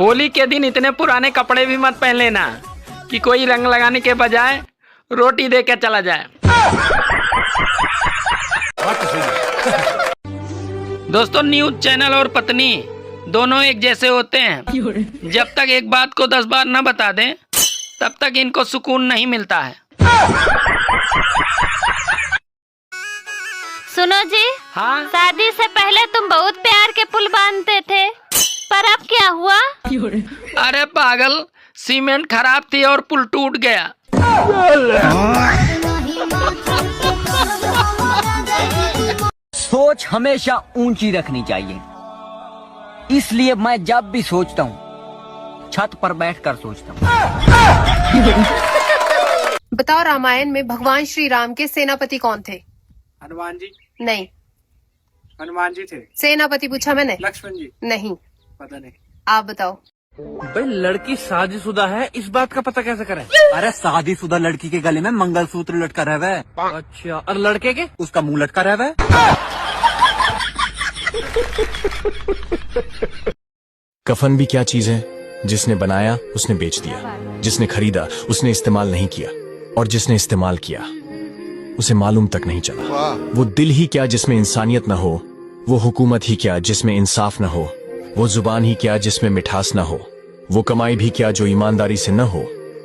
होली के दिन इतने पुराने कपड़े भी मत पहन लेना कि कोई रंग लगाने के बजाय रोटी दे के चला जाए। दोस्तों, न्यूज चैनल और पत्नी दोनों एक जैसे होते हैं। जब तक एक बात को 10 बार न बता दें तब तक इनको सुकून नहीं मिलता है। सुनो जी। हाँ? शादी से पहले तुम बहुत प्यार के पुल बांधते थे, पर अब क्या हुआ? अरे पागल, सीमेंट खराब थी और पुल टूट गया। सोच हमेशा ऊंची रखनी चाहिए, इसलिए मैं जब भी सोचता हूँ छत पर बैठकर सोचता हूँ। बताओ, रामायण में भगवान श्री राम के सेनापति कौन थे? हनुमान जी। नहीं। हनुमान जी थे। सेनापति पूछा मैंने। लक्ष्मण जी। नहीं। पता नहीं। आप बताओ। भाई लड़की शादीशुदा है, इस बात का पता कैसे करें? अरे शादीशुदा लड़की के गले में मंगलसूत्र लटका रहा है। अच्छा, और लड़के के? उसका मुंह लटका रहा है। कफन भी क्या चीज है? जिसने बनाया उसने बेच दिया, जिसने खरीदा उसने इस्तेमाल नहीं किया, और जिसने इस्तेमाल किया उसे मालूम तक नहीं चला। वो दिल ही क्या जिसमें इंसानियत न हो, वो हुकूमत ही क्या जिसमें इंसाफ न हो, वो जुबान ही क्या जिसमें मिठास न हो, वो कमाई भी क्या जो ईमानदारी से न हो,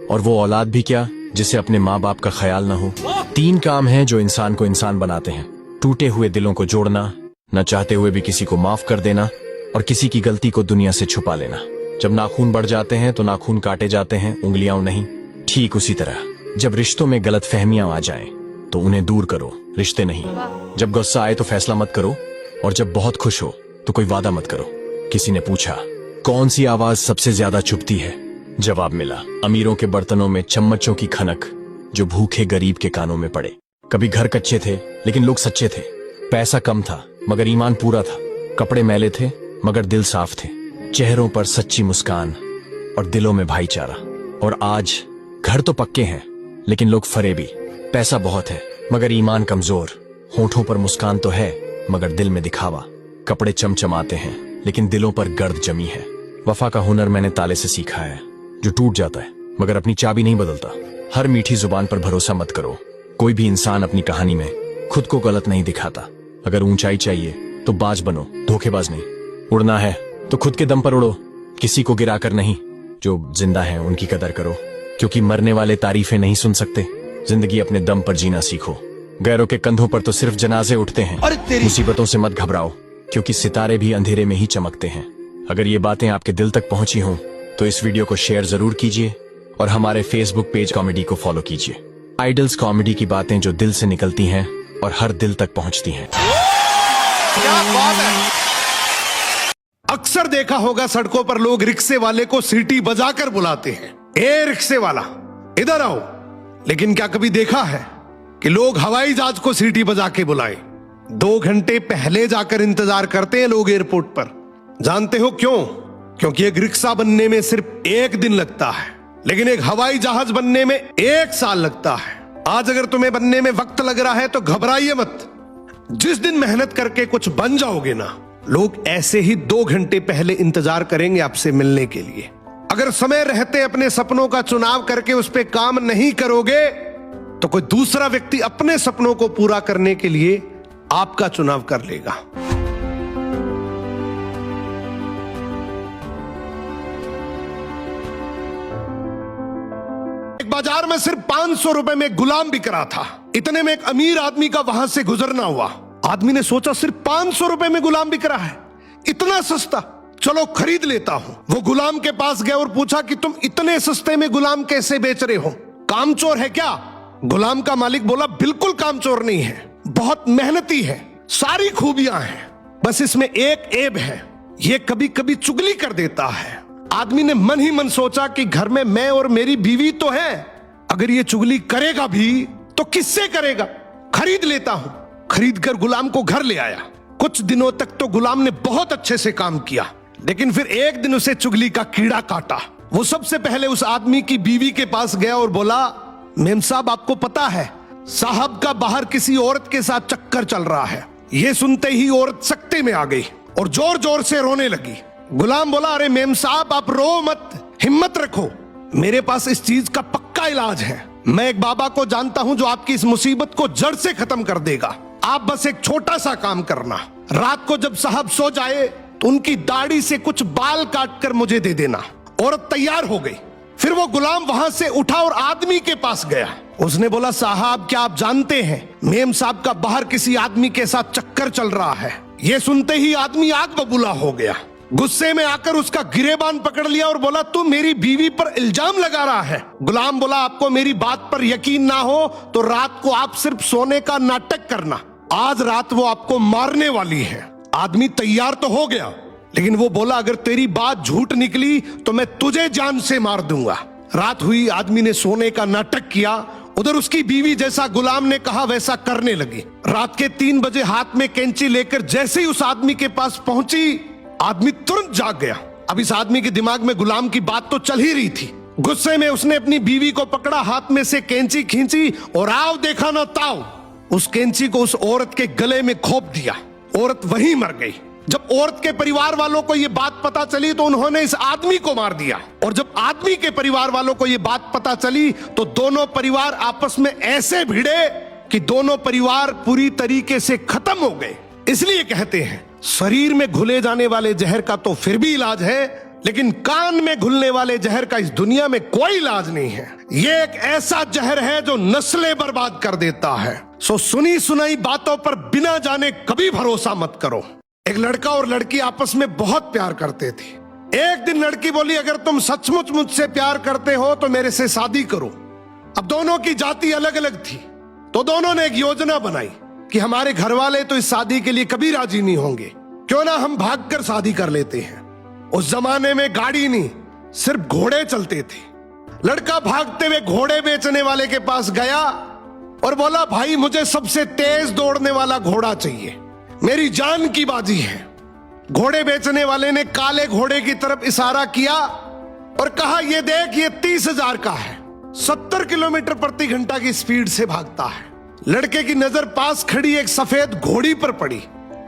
और वो औलाद भी क्या जिसे अपने माँ बाप का ख्याल न हो। 3 काम हैं जो इंसान को इंसान बनाते हैं: टूटे हुए दिलों को जोड़ना, न चाहते हुए भी किसी को माफ कर देना, और किसी की गलती को दुनिया से छुपा लेना। जब नाखून बढ़ जाते हैं तो नाखून काटे जाते हैं, उंगलियां नहीं। ठीक उसी तरह जब रिश्तों में गलत फहमियां आ जाएं तो उन्हें दूर करो, रिश्ते नहीं। जब गुस्सा आए तो फैसला मत करो, और जब बहुत खुश हो तो कोई वादा मत करो। किसी ने पूछा, कौन सी आवाज सबसे ज्यादा चुभती है? जवाब मिला, अमीरों के बर्तनों में चम्मचों की खनक जो भूखे गरीब के कानों में पड़े। कभी घर कच्चे थे लेकिन लोग सच्चे थे, पैसा कम था मगर ईमान पूरा था, कपड़े मैले थे मगर दिल साफ थे, चेहरों पर सच्ची मुस्कान और दिलों में भाईचारा। और आज घर तो पक्के हैं लेकिन लोग फरेबी, पैसा बहुत है मगर ईमान कमजोर, होठों पर मुस्कान तो है मगर दिल में दिखावा, कपड़े चमचमाते हैं लेकिन दिलों पर गर्द जमी है। वफा का हुनर मैंने ताले से सीखा है, जो टूट जाता है मगर अपनी चाबी नहीं बदलता। हर मीठी जुबान पर भरोसा मत करो, कोई भी इंसान अपनी कहानी में खुद को गलत नहीं दिखाता। अगर ऊंचाई चाहिए तो बाज बनो, धोखेबाज नहीं। उड़ना है तो खुद के दम पर उड़ो, किसी को गिराकर नहीं। जो जिंदा है उनकी कदर करो, क्योंकि मरने वाले तारीफें नहीं सुन सकते। जिंदगी अपने दम पर जीना सीखो, गैरों के कंधों पर तो सिर्फ जनाजे उठते हैं। मुसीबतों से मत घबराओ, क्योंकि सितारे भी अंधेरे में ही चमकते हैं। अगर ये बातें आपके दिल तक पहुंची हों तो इस वीडियो को शेयर जरूर कीजिए और हमारे फेसबुक पेज कॉमेडी को फॉलो कीजिए। आइडल्स कॉमेडी की बातें जो दिल से निकलती हैं और हर दिल तक पहुंचती हैं। क्या बात है। अक्सर देखा होगा सड़कों पर लोग रिक्शे वाले को सीटी बजाकर बुलाते हैं, ए रिक्शे वाला इधर आओ। लेकिन क्या कभी देखा है कि लोग हवाई जहाज को सीटी बजा के बुलाएं? 2 घंटे पहले जाकर इंतजार करते हैं लोग एयरपोर्ट पर। जानते हो क्यों? क्योंकि एक रिक्शा बनने में सिर्फ 1 दिन लगता है, लेकिन एक हवाई जहाज बनने में 1 साल लगता है। आज अगर तुम्हें बनने में वक्त लग रहा है तो घबराइए मत। जिस दिन मेहनत करके कुछ बन जाओगे ना, लोग ऐसे ही 2 घंटे पहले इंतजार करेंगे आपसे मिलने के लिए। अगर समय रहते अपने सपनों का चुनाव करके उस पर काम नहीं करोगे तो कोई दूसरा व्यक्ति अपने सपनों को पूरा करने के लिए आपका चुनाव कर लेगा। एक बाजार में सिर्फ 500 रुपए में गुलाम बिक रहा था। इतने में एक अमीर आदमी का वहां से गुजरना हुआ। आदमी ने सोचा, सिर्फ 500 रुपए में गुलाम बिक रहा है, इतना सस्ता, चलो खरीद लेता हूं। वो गुलाम के पास गया और पूछा कि तुम इतने सस्ते में गुलाम कैसे बेच रहे हो? कामचोर है क्या? गुलाम का मालिक बोला, बिल्कुल कामचोर नहीं है, बहुत मेहनती है, सारी खूबियां हैं, बस इसमें एक ऐब है, ये कभी कभी चुगली कर देता है। आदमी ने मन ही मन सोचा कि घर में मैं और मेरी बीवी तो है, अगर ये चुगली करेगा भी तो किससे करेगा, खरीद लेता हूं। खरीदकर गुलाम को घर ले आया। कुछ दिनों तक तो गुलाम ने बहुत अच्छे से काम किया, लेकिन फिर एक दिन उसे चुगली का कीड़ा काटा। वो सबसे पहले उस आदमी की बीवी के पास गया और बोला, मेम साहब आपको पता है साहब का बाहर किसी औरत के साथ चक्कर चल रहा है। ये सुनते ही औरत सख्ते में आ गई और जोर जोर से रोने लगी। गुलाम बोला, अरे मेम साहब आप रो मत, हिम्मत रखो, मेरे पास इस चीज का पक्का इलाज है। मैं एक बाबा को जानता हूं जो आपकी इस मुसीबत को जड़ से खत्म कर देगा। आप बस एक छोटा सा काम करना, रात को जब साहब सो जाए तो उनकी दाढ़ी से कुछ बाल काट कर मुझे दे देना। औरत तैयार हो गई। फिर वो गुलाम वहां से उठा और आदमी के पास गया। उसने बोला, साहब क्या आप जानते हैं मेम साहब का बाहर किसी आदमी के साथ चक्कर चल रहा है। ये सुनते ही आदमी आग बबूला हो गया। गुस्से में आकर उसका गिरेबान पकड़ लिया और बोला, तू मेरी बीवी पर इल्जाम लगा रहा है। गुलाम बोला, आपको मेरी बात पर यकीन ना हो तो रात को आप सिर्फ सोने का नाटक करना, आज रात वो आपको मारने वाली है। आदमी तैयार तो हो गया, लेकिन वो बोला, अगर तेरी बात झूठ निकली तो मैं तुझे जान से मार दूंगा। रात हुई, आदमी ने सोने का नाटक किया। उधर उसकी बीवी जैसा गुलाम ने कहा वैसा करने लगी। रात के 3 बजे हाथ में कैंची लेकर जैसे ही उस आदमी के पास पहुंची, आदमी तुरंत जाग गया। अब इस आदमी के दिमाग में गुलाम की बात तो चल ही रही थी। गुस्से में उसने अपनी बीवी को पकड़ा, हाथ में से कैंची खींची और आओ देखा ना ताओ, उस कैंची को उस औरत के गले में खोप दिया। औरत वहीं मर गई। जब औरत के परिवार वालों को यह बात पता चली तो उन्होंने इस आदमी को मार दिया। और जब आदमी के परिवार वालों को यह बात पता चली तो दोनों परिवार आपस में ऐसे भिड़े कि दोनों परिवार पूरी तरीके से खत्म हो गए। इसलिए कहते हैं, शरीर में घुले जाने वाले जहर का तो फिर भी इलाज है, लेकिन कान में घुलने वाले जहर का इस दुनिया में कोई इलाज नहीं है। ये एक ऐसा जहर है जो नस्लें बर्बाद कर देता है। सो सुनी सुनाई बातों पर बिना जाने कभी भरोसा मत करो। एक लड़का और लड़की आपस में बहुत प्यार करते थे। एक दिन लड़की बोली, अगर तुम सचमुच मुझसे प्यार करते हो तो मेरे से शादी करो। अब दोनों की जाति अलग अलग थी, तो दोनों ने एक योजना बनाई कि हमारे घर वाले तो इस शादी के लिए कभी राजी नहीं होंगे, क्यों ना हम भागकर शादी कर लेते हैं। उस जमाने में गाड़ी नहीं, सिर्फ घोड़े चलते थे। लड़का भागते हुए घोड़े बेचने वाले के पास गया और बोला, भाई मुझे सबसे तेज दौड़ने वाला घोड़ा चाहिए, मेरी जान की बाजी है। घोड़े बेचने वाले ने काले घोड़े की तरफ इशारा किया और कहा, ये देख, ये 30,000 का है, 70 किलोमीटर प्रति घंटा की स्पीड से भागता है। लड़के की नजर पास खड़ी एक सफेद घोड़ी पर पड़ी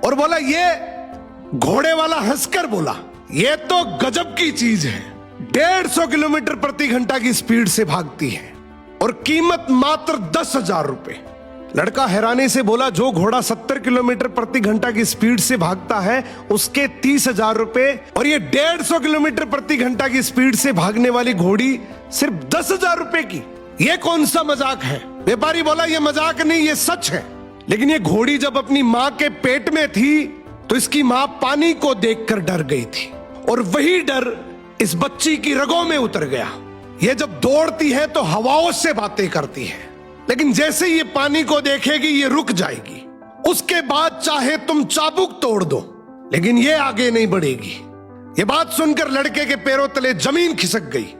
और बोला, ये घोड़े वाला हंसकर बोला, ये तो गजब की चीज है, 150 किलोमीटर प्रति घंटा की स्पीड से भागती है और कीमत मात्र 10,000 रुपए। लड़का हैरानी से बोला, जो घोड़ा 70 किलोमीटर प्रति घंटा की स्पीड से भागता है उसके 30,000 रुपए, और ये 150 किलोमीटर प्रति घंटा की स्पीड से भागने वाली घोड़ी सिर्फ 10,000 रुपए की, ये कौन सा मजाक है। व्यापारी बोला, ये मजाक नहीं, ये सच है। लेकिन ये घोड़ी जब अपनी माँ के पेट में थी तो इसकी माँ पानी को देखकर डर गई थी और वही डर इस बच्ची की रगों में उतर गया। ये जब दौड़ती है तो हवाओं से बातें करती है, लेकिन जैसे ये पानी को देखेगी ये रुक जाएगी। उसके बाद चाहे तुम चाबुक तोड़ दो, लेकिन ये आगे नहीं बढ़ेगी। ये बात सुनकर लड़के के पैरों तले जमीन खिसक गई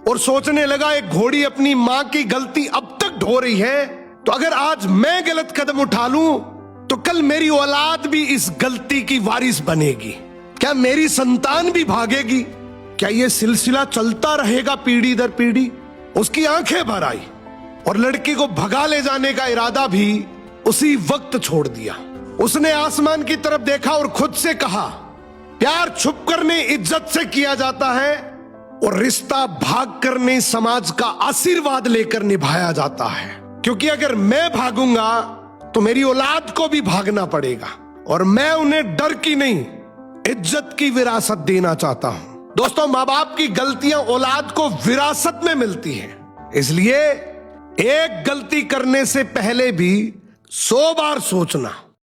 और सोचने लगा, एक घोड़ी अपनी माँ की गलती अब तक ढो रही है, तो अगर आज मैं गलत कदम उठा लूं तो कल मेरी औलाद भी इस गलती की वारिस बनेगी। क्या मेरी संतान भी भागेगी? क्या ये सिलसिला चलता रहेगा पीढ़ी दर पीढ़ी? उसकी आंखें भर आई और लड़की को भगा ले जाने का इरादा भी उसी वक्त छोड़ दिया। उसने आसमान की तरफ देखा और खुद से कहा, प्यार छुप कर नहीं इज्जत से किया जाता है और रिश्ता भाग कर नहीं समाज का आशीर्वाद लेकर निभाया जाता है। क्योंकि अगर मैं भागूंगा तो मेरी औलाद को भी भागना पड़ेगा और मैं उन्हें डर की नहीं इज्जत की विरासत देना चाहता हूं। दोस्तों, माँ बाप की गलतियां औलाद को विरासत में मिलती हैं, इसलिए एक गलती करने से पहले भी 100 बार सोचना।